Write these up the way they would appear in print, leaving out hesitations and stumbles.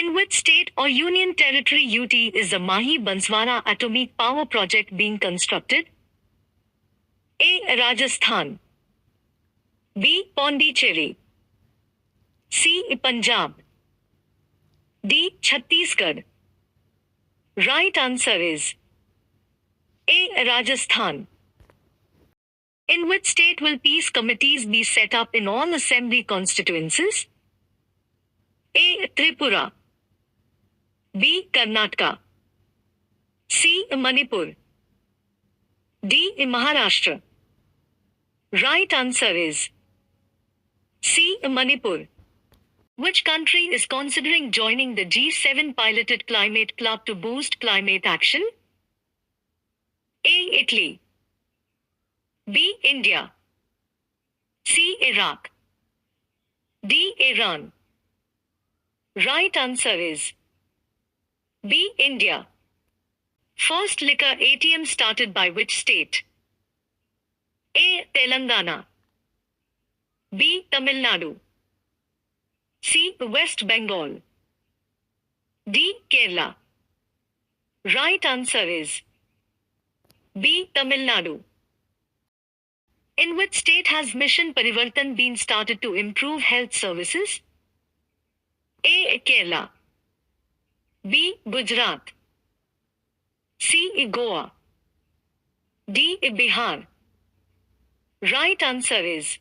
In which state or union territory UT is the Mahi Banswara atomic power project being constructed? A. Rajasthan. B. Pondicherry. C. Punjab. D. Chhattisgarh. Right answer is A. Rajasthan. In which state will peace committees be set up in all assembly constituencies? A. Tripura. B. Karnataka. C. Manipur. D. Maharashtra. Right answer is C. Manipur. Which country is considering joining the G7 piloted climate club to boost climate action? A. Italy. B. India. C. Iraq. D. Iran. Right answer is B. India. First liquor ATM started by which state? A. Telangana. B. Tamil Nadu. C. West Bengal. D. Kerala. Right answer is B. Tamil Nadu. In which state has Mission Parivartan been started to improve health services? A. Kerala. B. Gujarat. C. Goa. D. Bihar. Right answer is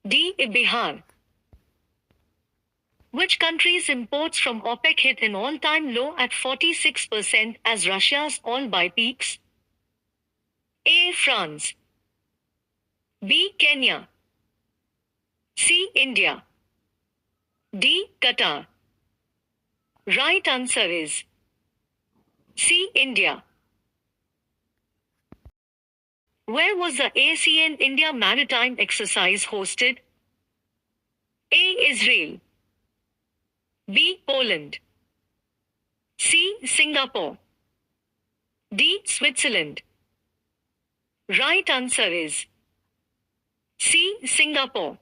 D. Bihar. Which country's imports from OPEC hit an all-time low at 46% as Russia's oil-buy peaks? A. France. B. Kenya. C. India. D. Qatar. Right answer is C. India. Where was the ASEAN India Maritime exercise hosted? A. Israel. B. Poland. C. Singapore. D. Switzerland. Right answer is C. Singapore.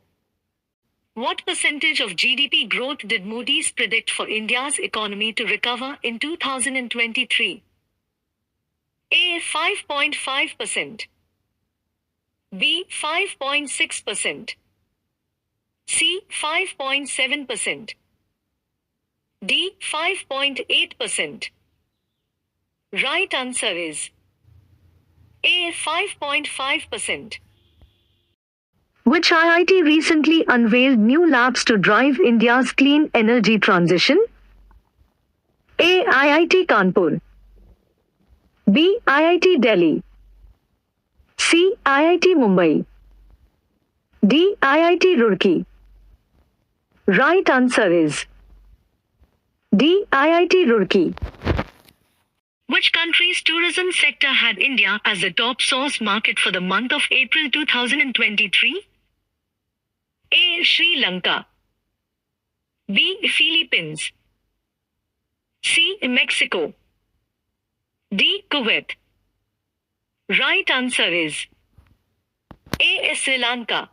What percentage of GDP growth did Moody's predict for India's economy to recover in 2023? A. 5.5%. B. 5.6%. C. 5.7%. D. 5.8%. Right answer is A. 5.5%. Which IIT recently unveiled new labs to drive India's clean energy transition? A. IIT Kanpur. B. IIT Delhi. C. IIT Mumbai. D. IIT Roorkee. Right answer is D. IIT Roorkee. Which country's tourism sector had India as the top source market for the month of April 2023? A. Sri Lanka. B. Philippines. C. Mexico. D. Kuwait. Right answer is A. Sri Lanka.